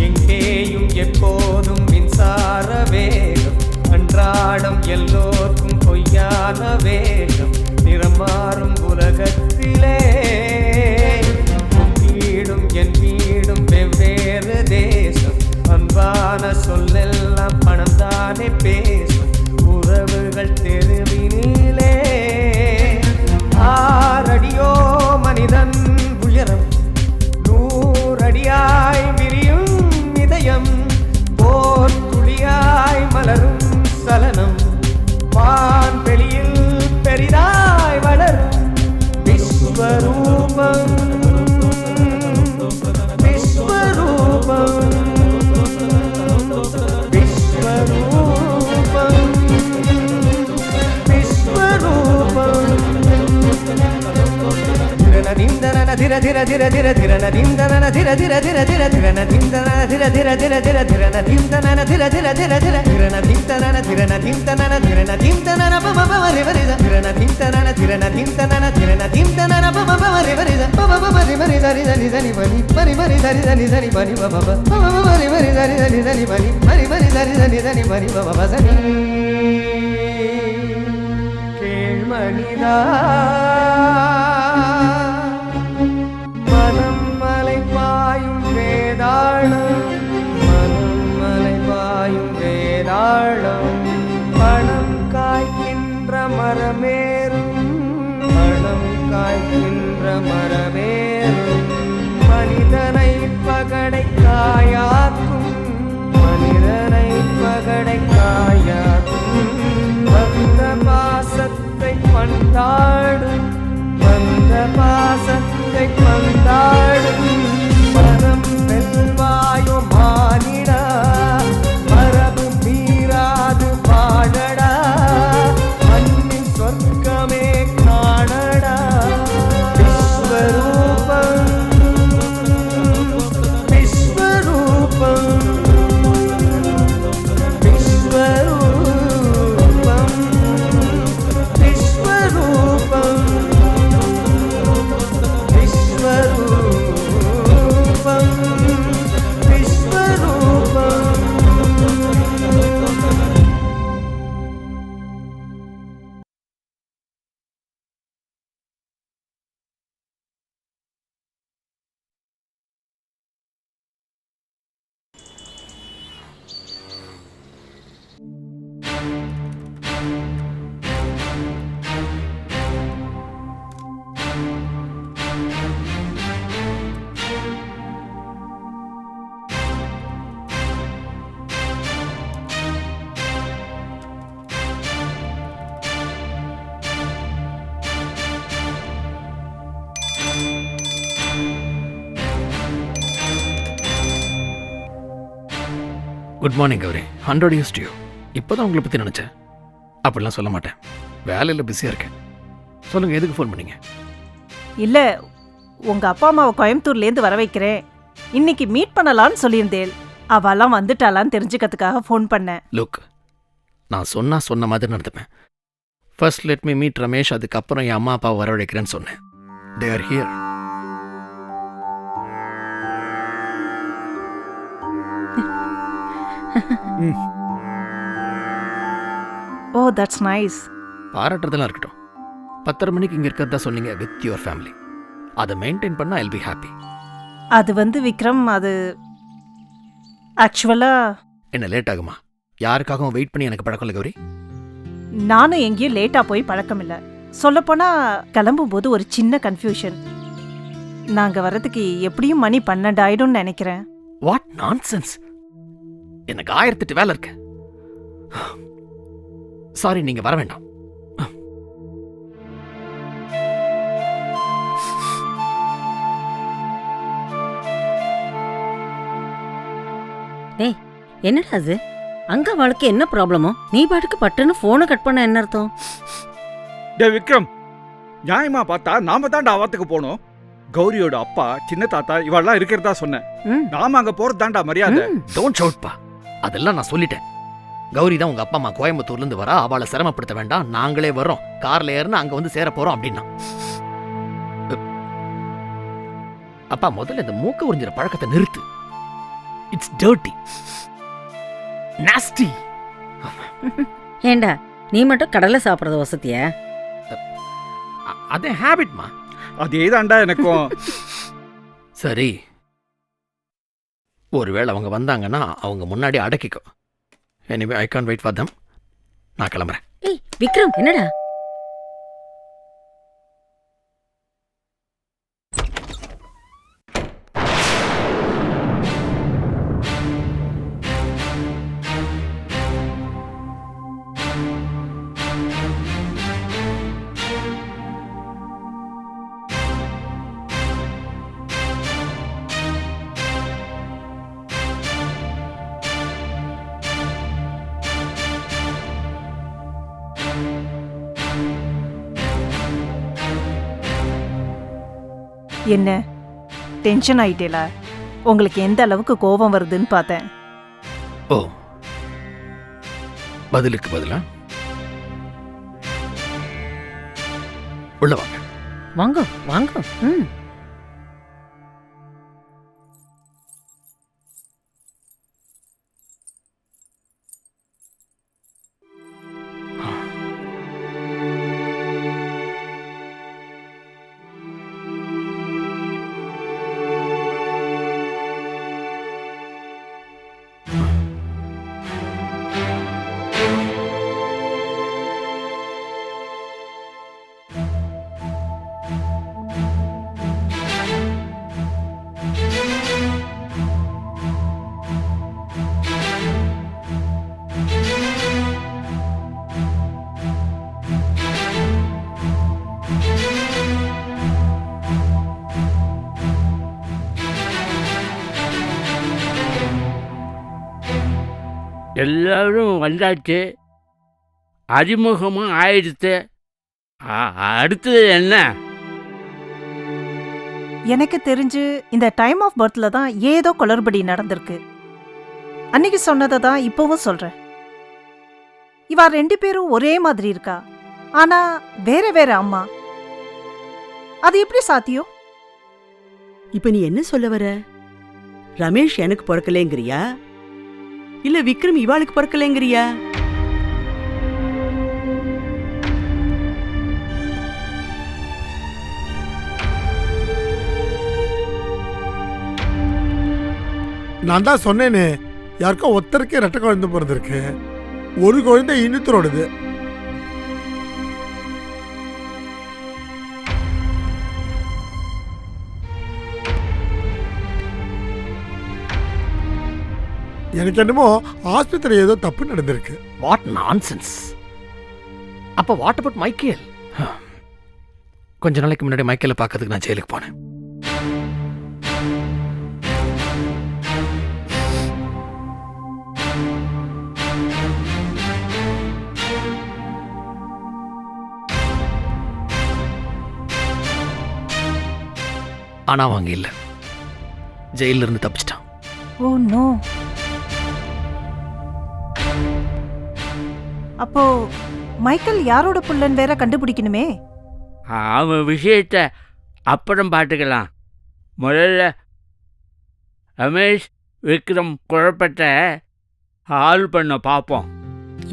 எங்கேயும் எப்போதும் மின்சார வேகம், அன்றாடம் எல்லோருக்கும் பொய்யான வேகம், நிறம் மாறும் உலகத்திலே உன் வீடும் என் வீடும் வெவ்வேறு தேசம், அன்பான சொல்லெல்லாம் பணம் தானே பேசும், உறவுகள் தெருவினிலே ஆறடியோ மனிதன் உயரம், நூறடியாய் விரியும் இதயம், போர் துளியாய் மலரும் சலனம், வான்வெளியில் பெரிதாய் வளரும் விஸ்வரூபம், விஸ்வரூபம், விஸ்வரூபம், விஸ்வரூபம். திரனதிந்தன திர திர திர திர திரனதிந்தன திர திர திர திர திரனதிந்தன திர திர திர திர திரனதிந்தன திர திர திர திர திரனதிந்தன திரனதிந்தன திரனதிந்தன பமபமரி வரித திரனதிந்தன திரனதிந்தன திரனதிந்தன பமபமரி வரித பமபமரி மரி தரி தரி தரி பனி மரி மரி தரி தரி தரி பனி பமப பமபமரி மரி தரி தரி தரி பனி மரி மரி தரி தரி தரி பனி பமப சனி கேள்மனிதா மனம் மலை பாயும் வேதாளம், மனம் மலை பாயும் வேதாளம், பணம் காய்க்கின்ற மரமேறும், பணம் காய்க்கின்ற மரமேறும், மனிதனை பகடை காயாக்கும், மனிதனை பகடை காயாக்கும், வந்த பாசத்தை பந்தாடும், வந்த பாசத்தை பந்தாடும், மனம் வெல்வாயோ மானிடா, மரபு மீறாது வாழடா, மண்ணின் சொர்க்கமே காணடா, Vishwaroopam, Vishwaroopam, Vishwaroopam, Vishwaroopam, Vishwaroopam, Vishwaroopam. Good morning Gauri. 100 years to you. இப்போ தான் உங்களை பற்றி நினச்சேன். அப்படிலாம் சொல்ல மாட்டேன். வேலையில் பிஸியாக இருக்கேன். சொல்லுங்கள், எதுக்கு ஃபோன் பண்ணீங்க? இல்லை, உங்கள் அப்பா அம்மாவை கோயம்புத்தூர்லேருந்து வர வைக்கிறேன், இன்னைக்கு மீட் பண்ணலான்னு சொல்லியிருந்தேன். அவெல்லாம் வந்துட்டாளான்னு தெரிஞ்சுக்கிறதுக்காக ஃபோன் பண்ணேன். லுக், நான் சொன்ன மாதிரி நடந்துப்பேன். First let me meet Ramesh, அதுக்கப்புறம் என் அம்மா அப்பாவை வரவழைக்கிறேன்னு சொன்னேன். They are here. Oh, that's nice. பாராட்டுறதெல்லாம் இருக்கட்டும். 10:30 மணிக்கு இங்கே இருக்கிறதா சொன்னீங்க வித் யுவர் ஃபேமிலி. அதை மெயின்டைன் பண்ணால் ஐல் பி ஹாப்பி. அது விக்ரம், அது ஆக்சுவலாக என்ன லேட் ஆகுமா? யாருக்காகவும் வெயிட் பண்ணி எனக்கு பழக்கம் இல்லை கௌரி. நானும் எங்கேயும் லேட்டாக போய் பழக்கம் இல்லை. சொல்லப்போனால் கிளம்பும்போது ஒரு சின்ன கன்ஃபியூஷன். நாங்கள் வர்றதுக்கு எப்படியும் மணி 12 ஆயிடும்னு நினைக்கிறேன். What nonsense! எனக்கு 1008 வேலை இருக்கு. சாரி, நீங்க வர வேண்டாம். ஏய், என்னடா அது? அங்க அவளுக்கு என்ன ப்ராப்ளமோ? நீ பாட்டுக்கு பட்டுன்னு போனை கட் பண்ண என்ன அர்த்தம்? டே விக்ரம், நியாயமா பார்த்தா நாம தான்டா அவத்துக்கு போனோம். கௌரியோட அப்பா, சின்ன தாத்தா இவெல்லாம் இருக்கிறதா சொன்னேன். நாம அங்க போறது தான்டா மரியாதை. டோன்ட் ஷவுட் பா, அதெல்லாம் நான் சொல்லிட்டேன். கௌரி தான் உங்க அப்பா அம்மா கோயம்புத்தூர்லேருந்து வரா, அவளை சிரமப்படுத்த வேண்டாம், நாங்களே வரோம், கார்ல ஏறினா அங்க வந்து சேர போறோம் அப்படின்னா. அப்பா முதல்ல இந்த மூக்க உறிஞ்சிற பழக்கத்தை நிறுத்து. It's dirty, nasty. ஏண்டா நீ மட்டும் கடலை சாப்பிட்றது வசதியா? அதே ஹேபிட்மா. அதே தாண்டா எனக்கும். சரி, ஒருவேளை அவங்க வந்தாங்கன்னா அவங்க முன்னாடி அடக்கிக்கோ. Anyway I can't wait for them. நான் கிளம்புறேன். ஏய் விக்ரம், என்னடா? என்ன டென்ஷன் ஆயிட்டேல? உங்களுக்கு எந்த அளவுக்கு கோபம் வருதுன்னு பார்த்தேன். ஓ, பதிலுக்கு பதிலா உள்ள வாங்க. வாங்க வாங்க. ம். எல்லாரும் வந்தாச்சு, அறிமுகமும் ஆயிடுத்து. அடுத்தது என்ன? எனக்கு தெரிஞ்சு இந்த டைம் ஆஃப் பர்த்ல தான் ஏதோ குளறுபடி நடந்திருக்கு. அன்னைக்கு சொன்னதை தான் இப்பவும் சொல்றேன். இவா 2 பேரும் ஒரே மாதிரி இருக்கா, ஆனா வேற வேற அம்மா. அது எப்படி சாத்தியம்? இப்ப நீ என்ன சொல்ல வர? ரமேஷ் எனக்கு பிறக்கலேங்கிறியா, இல்ல விக்ரம் இவாளுக்கு பிறக்கலேங்கிறியா? நான் தான் சொன்னேனே, யாருக்கோ ஒருத்தருக்கே ரெட்டை குழந்தை பிறந்திருக்கு, ஒரு குழந்தை இன்னொருத்தரோடது. எனக்கு என்னமோ ஆஸ்பத்திரி ஏதோ தப்பு நடந்திருக்கு. What nonsense. அப்ப வாட் அபவுட் மைக்கேல்? கொஞ்ச நாளைக்கு முன்னாடி மைக்கேலை பார்க்கறதுக்கு நான் ஜெயிலுக்கு போனேன். ஆனா அவங்க இல்ல, ஜெயில இருந்து தப்பிச்சிட்டான். Oh no. அப்போ மைக்கேல் யாரோட புள்ளன் வேற கண்டுபிடிக்கணுமே. அவன் விஷயத்தை அப்புறம் பார்த்துக்கலாம். முதல்ல ரமேஷ் விக்ரம் குழப்பத்தை ஆள் பண்ண பார்ப்போம்.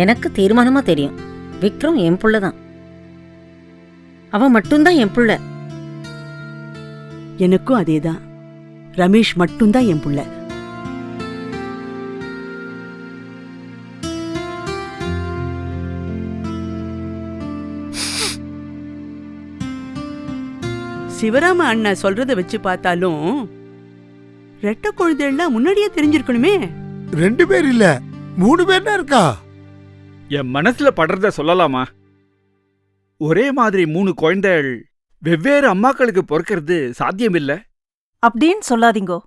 எனக்கு தீர்மானமா தெரியும், விக்ரம் என் புள்ள தான். அவன் மட்டும்தான் என் புள்ள. எனக்கும் அதேதான். ரமேஷ் மட்டும்தான் என் புள்ள. சிவராம அண்ணா சொல்றத வச்சு பார்த்தாலும் ரெட்டை குழந்தைலாம் முன்னாடியே தெரிஞ்சிருக்கணுமே. 2 பேர் இல்ல, 3 பேர் தான் இருக்கா. என் மனசுல படுறத சொல்லலாமா? ஒரே மாதிரி 3 குழந்தைகள் வெவ்வேறு அம்மாக்களுக்கு பிறக்கிறது சாத்தியமில்லை. அப்படின்னு சொல்லாதீங்கோ.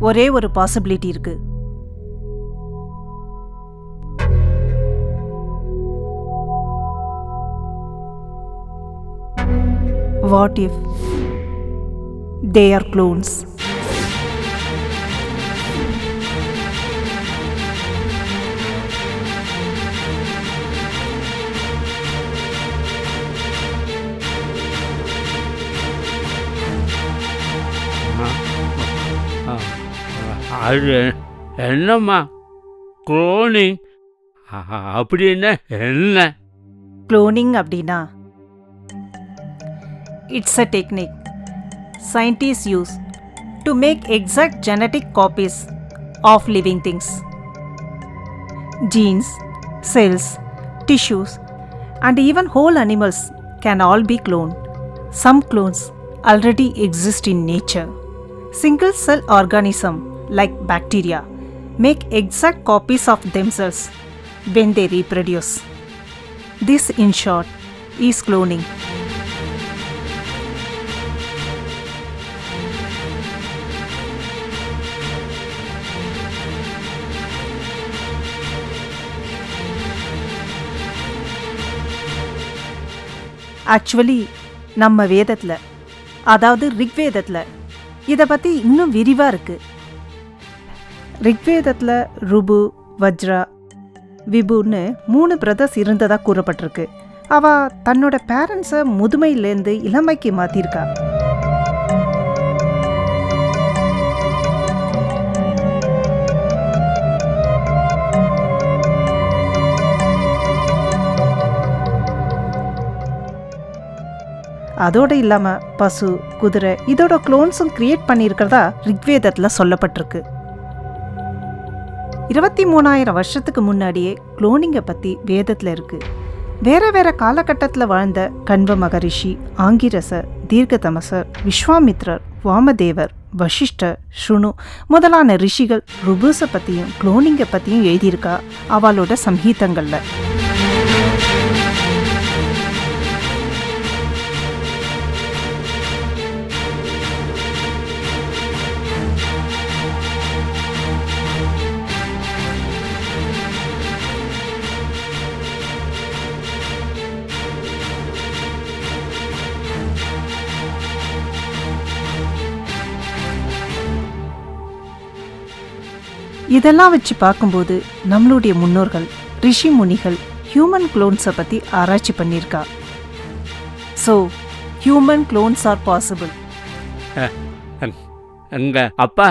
ஒரே ஒரு பாசிபிலிட்டி இருக்கு. What if they are clones? அது என்னம்மா குளோனிங் அப்படின்னு என்ன? குளோனிங் அப்படின்னா it's a technique scientists use to make exact genetic copies of living things. Genes, cells, tissues, and even whole animals can all be cloned. Some clones already exist in nature. Single cell organisms like bacteria make exact copies of themselves when they reproduce. This, in short, is cloning. Actually நம்ம வேதத்தில், அதாவது ரிக்வேதத்தில் இதை பற்றி இன்னும் விரிவாக இருக்குது. ரிக்வேதத்தில் ருபு, வஜ்ரா, விபுன்னு 3 brothers இருந்ததாக கூறப்பட்டிருக்கு. அவள் தன்னோட பேரண்ட்ஸை முதுமையிலேருந்து இளமைக்கு மாற்றிருக்கா. அதோடு இல்லாமல் பசு, குதிரை இதோட குளோன்ஸும் கிரியேட் பண்ணியிருக்கிறதா ரிக்வேதத்தில் சொல்லப்பட்டிருக்கு. 23,000 வருஷத்துக்கு முன்னாடியே குளோனிங்கை பற்றி வேதத்தில் இருக்குது. வேறு வேறு காலகட்டத்தில் வாழ்ந்த கண்வ மகரிஷி, ஆங்கிரசர், தீர்க்கதமசர், விஸ்வாமித்ரர், வாமதேவர், வசிஷ்டர், ஸ்ருணு முதலான ரிஷிகள் ருபூஸை பற்றியும் குளோனிங்கை பற்றியும் எழுதியிருக்கா அவளோட சம்ஹீதங்களில். இதெல்லாம் வச்சு பார்க்கும்போது நம்மளுடைய முன்னோர்கள், ரிஷி முனிகள் ஹியூமன் குளோன்ஸை பற்றி ஆராய்ச்சி பண்ணியிருக்கா. So human clones R possible. எங்க அப்பா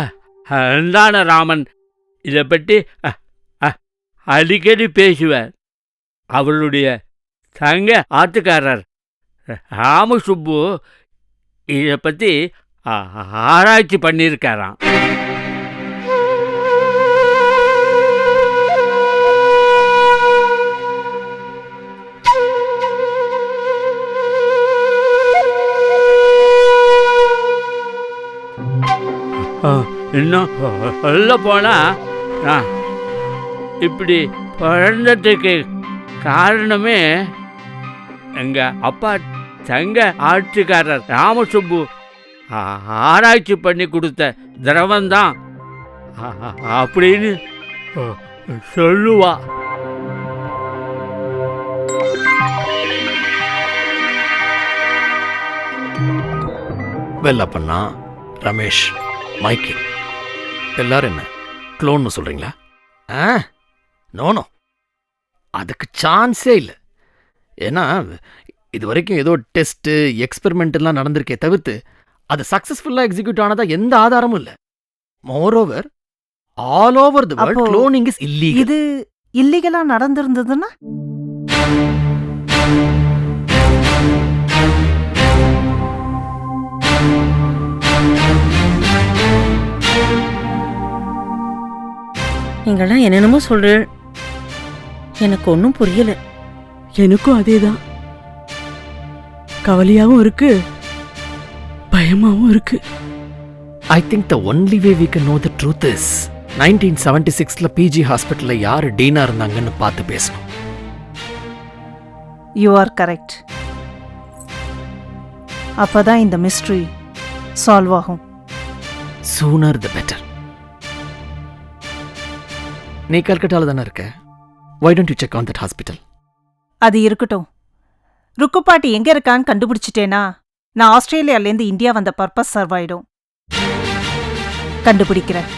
அந்தான ராமன் இதை பற்றி அடிக்கடி பேசுவார். அவளுடைய தங்க ஆத்துக்காரர் ராமசுப்பு இதை பற்றி ஆராய்ச்சி பண்ணியிருக்காராம். இன்னும் சொல்ல போனால் நான் இப்படி பிறந்ததுக்கு காரணமே எங்கள் அப்பா தங்க ஆட்சிக்காரர் ராமசுப்பு ஆராய்ச்சி பண்ணி கொடுத்த திரவந்தான் அப்படின்னு சொல்லுவா. வெள்ளப்பண்ணா, ரமேஷ், மைக்கேல் எல்லாரும் என்ன க்ளோன்னு சொல்கிறீங்களா? நோனோ, அதுக்கு சான்ஸே இல்லை. ஏன்னா இது வரைக்கும் ஏதோ டெஸ்ட்டு, எக்ஸ்பெரிமெண்ட்லாம் நடந்திருக்கே தவிர்த்து அது சக்ஸஸ்ஃபுல்லாக எக்ஸிக்யூட் ஆனதா எந்த ஆதாரமும் இல்லை. Moreover all over the world cloning is illegal. இது இல்லீகலாக நடந்திருந்ததுன்னா நீங்களாம் என்னென்னமோ சொல்கிறேன், எனக்கு ஒன்றும் புரியல. எனக்கும் அதேதான், கவலையாகவும் இருக்கு, பயமாகவும் இருக்கு. I think the only way we can know the truth is 1976ல பிஜி ஹாஸ்பிட்டலில் யார் டீனா இருந்தாங்கன்னு பார்த்து பேசணும். You are correct. அப்போதான் இந்த மிஸ்ட்ரி சால்வ் ஆகும். Sooner the better. நீ கல்கட்டாவில் தானே இருக்க? Why don't you check on that hospital? அது இருக்கட்டும். ருக்குப்பாட்டி எங்கே இருக்கான்னு கண்டுபிடிச்சிட்டேனா நான் ஆஸ்திரேலியாலேருந்து இந்தியா வந்த பர்பஸ் சர்வ் ஆயிடும். கண்டுபிடிக்கிறேன்.